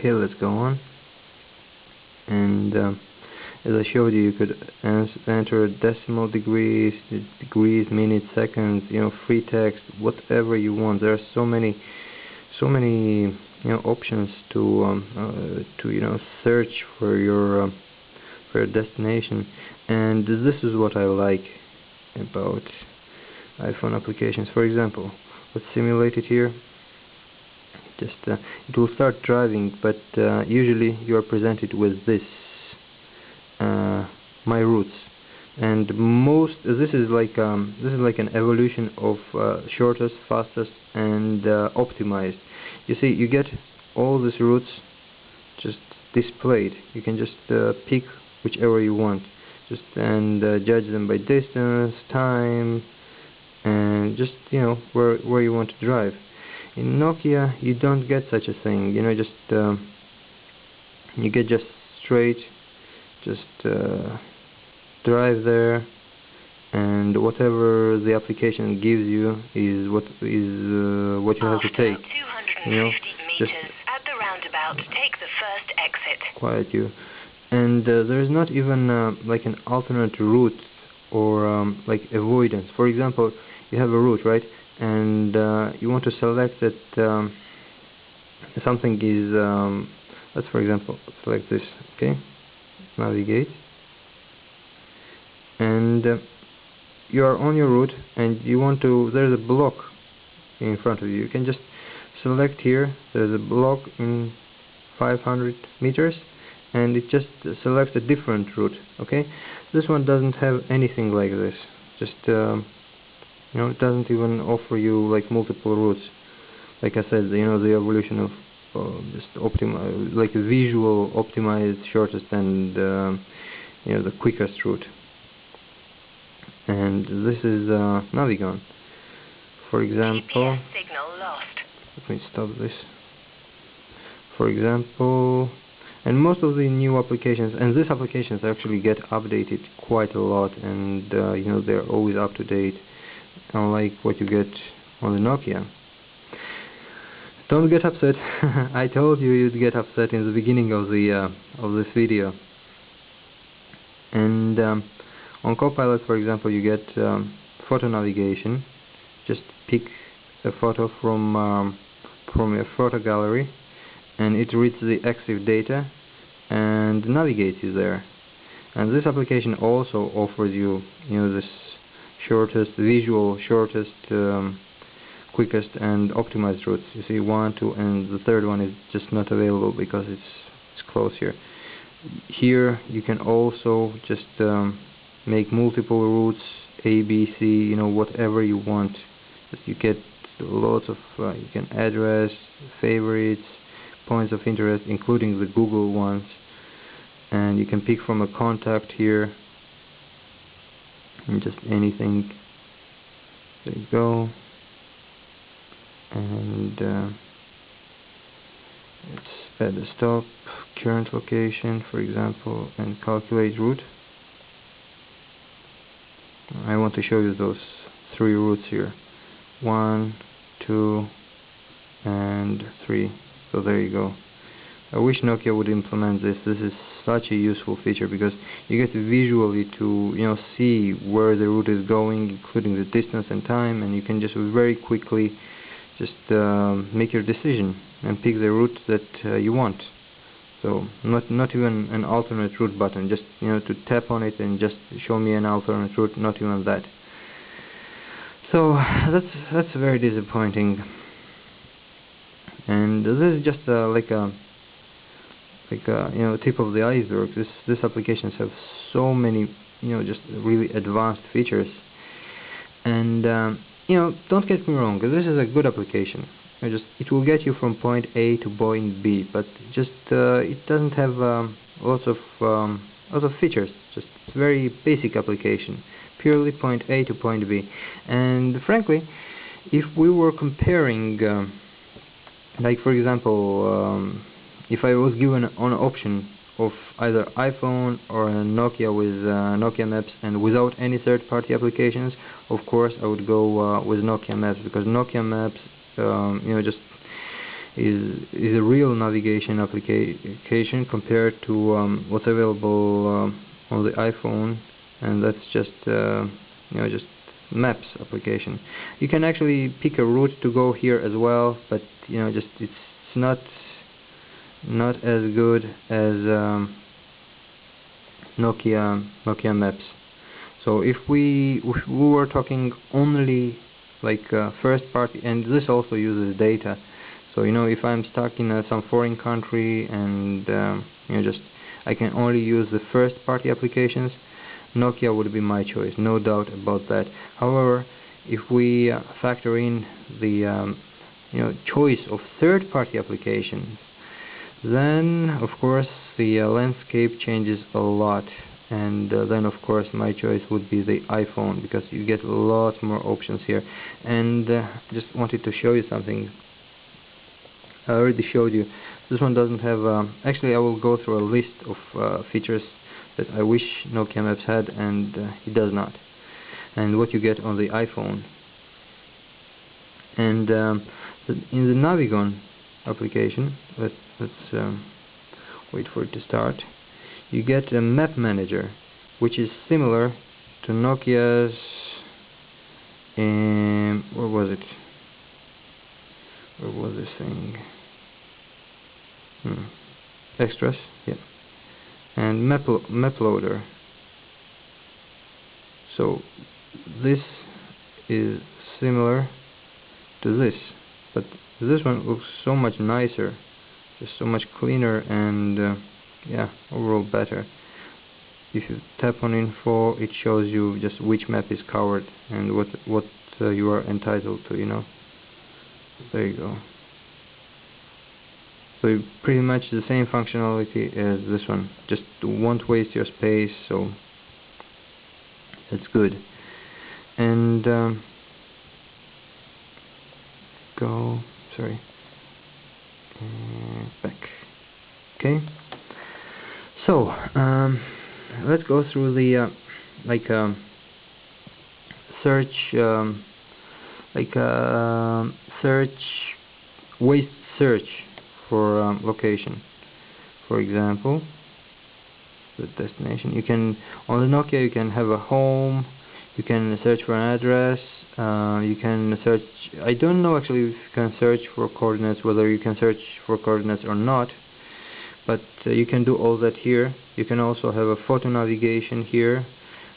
Okay, let's go on. And as I showed you, you could enter decimal degrees, minutes, seconds, free text, whatever you want. There are so many options to search for your destination. And this is what I like about iPhone applications. For example, let's simulate it here. Just it will start driving, but usually you are presented with this my routes, and this is like an evolution of shortest, fastest, and optimized. You see, you get all these routes just displayed. You can just pick whichever you want, and judge them by distance, time, and just where you want to drive. In Nokia, you don't get such a thing. You get just straight, drive there, and whatever the application gives you is what you have to take. Just at the roundabout, take the first exit. Quiet you. And there is not even like an alternate route or like avoidance. For example, you have a route, right? And you want to select that something is let's, for example, select this. Okay, navigate, and you are on your route, and you want to, there's a block in front of you. You can just select here. There's a block in 500 meters, and it just selects a different route. Okay, this one doesn't have anything like this. It doesn't even offer you like multiple routes. Like I said, the evolution of just like a visual optimized shortest and the quickest route. And this is Navigon. For example, GPS signal lost. let me stop this. For example, and most of the new applications, and these applications actually get updated quite a lot, and they're always up to date, unlike what you get on the Nokia. Don't get upset. I told you you'd get upset in the beginning of this video. And on Copilot, for example, you get photo navigation. Just pick a photo from your photo gallery, and it reads the EXIF data and navigates you there. And this application also offers you, this visual shortest, quickest, and optimized routes. You see 1, 2, and the third one is just not available because it's closed here. Here you can also just make multiple routes, A, B, C, whatever you want. You get lots of, you can address, favorites, points of interest, including the Google ones, and you can pick from a contact here, and just anything. There you go. And let's add a stop, current location, for example, and calculate route. I want to show you those 3 routes here. 1, 2, and 3. So there you go. I wish Nokia would implement this. This is such a useful feature because you get visually to see where the route is going, including the distance and time, and you can just very quickly just make your decision and pick the route that you want. So not even an alternate route button, just to tap on it and just show me an alternate route, not even that. So that's very disappointing. And this is just like a tip of the iceberg. These applications have so many just really advanced features. And don't get me wrong, this is a good application. It will get you from point A to point B, but just it doesn't have lots of features. Just very basic application, purely point A to point B. And frankly, if we were comparing, like for example, if I was given an option of either iPhone or a Nokia with Nokia Maps and without any third-party applications, of course I would go with Nokia Maps, because Nokia Maps, just is a real navigation application compared to what's available on the iPhone, and that's just just Maps application. You can actually pick a route to go here as well, but just it's not as good as Nokia Maps. So if we were talking only like first party, and this also uses data. So if I'm stuck in some foreign country and just I can only use the first party applications, Nokia would be my choice, no doubt about that. However, if we factor in the choice of third party applications, then of course the landscape changes a lot, and then of course my choice would be the iPhone, because you get lots more options here. And just wanted to show you something. I already showed you. This one doesn't have actually I will go through a list of features that I wish Nokia Maps had, and it does not, and what you get on the iPhone. And in the Navigon application, let's wait for it to start. You get a map manager, which is similar to Nokia's where was it? Where was this thing? Extras, yeah. And map loader. So this is similar to this, but this one looks so much nicer, just so much cleaner, and yeah, overall better. If you tap on info, it shows you just which map is covered and what you are entitled to. There you go. So pretty much the same functionality as this one, just won't waste your space, so that's good. And back. Okay. So let's go through the waste search for location. For example, the destination. You can on the Nokia you can have a home. You can search for an address. You can search. I don't know actually if you can search for coordinates, whether you can search for coordinates or not. But you can do all that here. You can also have a photo navigation here.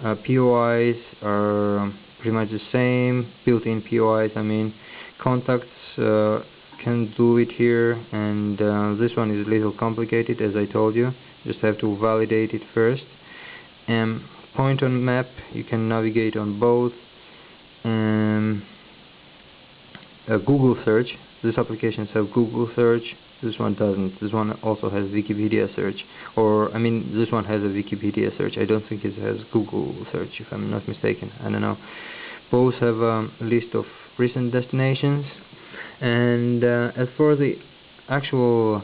POIs are pretty much the same. Built-in POIs. I mean, contacts can do it here, and this one is a little complicated, as I told you. Just have to validate it first. Point on map, you can navigate on both. Google search. These applications have Google search. This one doesn't. This one also has Wikipedia search, or I mean, this one has a Wikipedia search. I don't think it has Google search, if I'm not mistaken. I don't know. Both have a list of recent destinations. And as for the actual,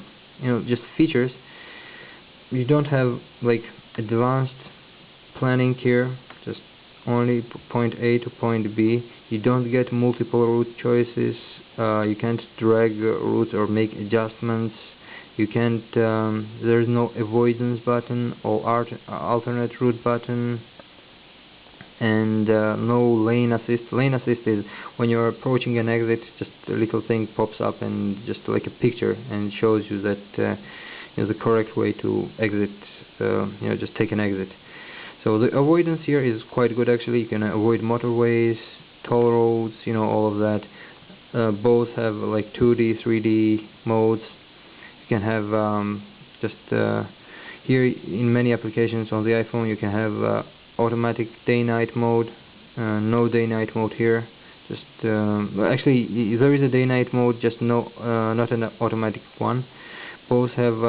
just features, you don't have like advanced planning here, just only point A to point B. You don't get multiple route choices. You can't drag routes or make adjustments. You can't. There's no avoidance button or alternate route button. And no lane assist. Lane assist is when you're approaching an exit, just a little thing pops up and just like a picture, and shows you that the correct way to exit. Just take an exit. So the avoidance here is quite good actually. You can avoid motorways, toll roads, all of that. Both have like 2D, 3D modes. You can have here in many applications on the iPhone you can have automatic day-night mode. No day-night mode here. Just actually there is a day-night mode, just not an automatic one. Both have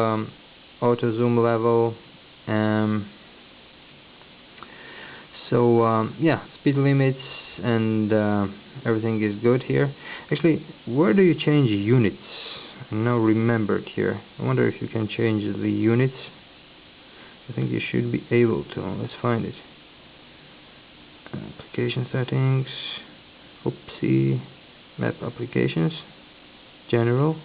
auto zoom level. Yeah, speed limits and everything is good here. Actually, where do you change units? I now remembered here. I wonder if you can change the units. I think you should be able to. Let's find it. Application settings. Oopsie. Map applications. General.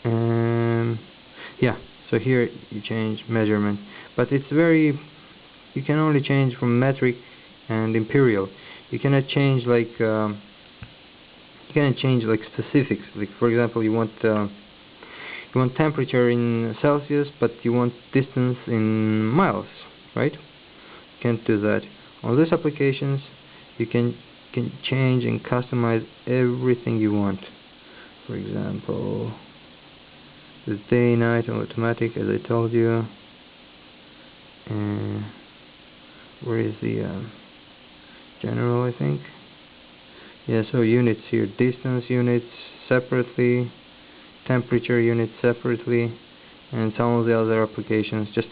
Yeah, so here you change measurement, but it's very, you can only change from metric and imperial. You cannot change like specifics. Like for example, you want temperature in Celsius, but you want distance in miles, right? You can't do that. On these applications, you can change and customize everything you want. For example, the day, night, and automatic, as I told you. Where is the general, I think? Yeah, so units here, distance units separately, temperature units separately, and some of the other applications. Just,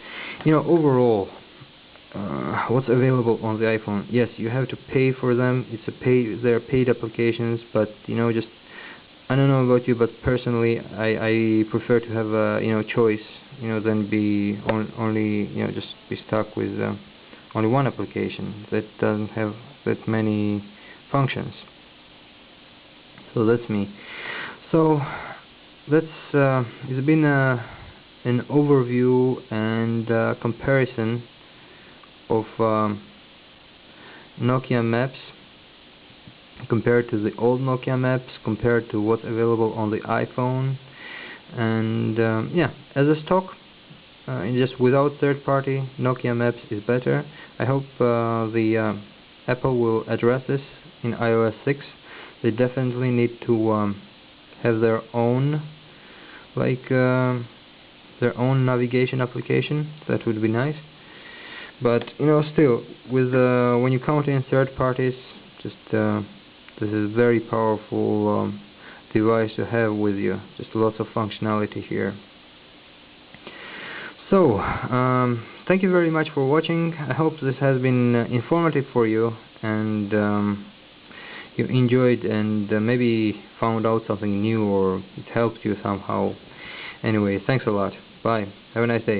overall, what's available on the iPhone. Yes, you have to pay for them. They're paid applications, but just, I don't know about you, but personally, I prefer to have a choice, than be only just be stuck with only one application that doesn't have that many functions. So that's me. So it's been an overview and comparison of Nokia Maps compared to the old Nokia Maps, compared to what's available on the iPhone, and yeah, as a stock, just without third party, Nokia Maps is better. I hope the Apple will address this in iOS 6. They definitely need to have their own their own navigation application. That would be nice. But still, with when you count in third parties, just this is a very powerful device to have with you. Just lots of functionality here. So, thank you very much for watching. I hope this has been informative for you, and you enjoyed and maybe found out something new, or it helped you somehow. Anyway, thanks a lot. Bye. Have a nice day.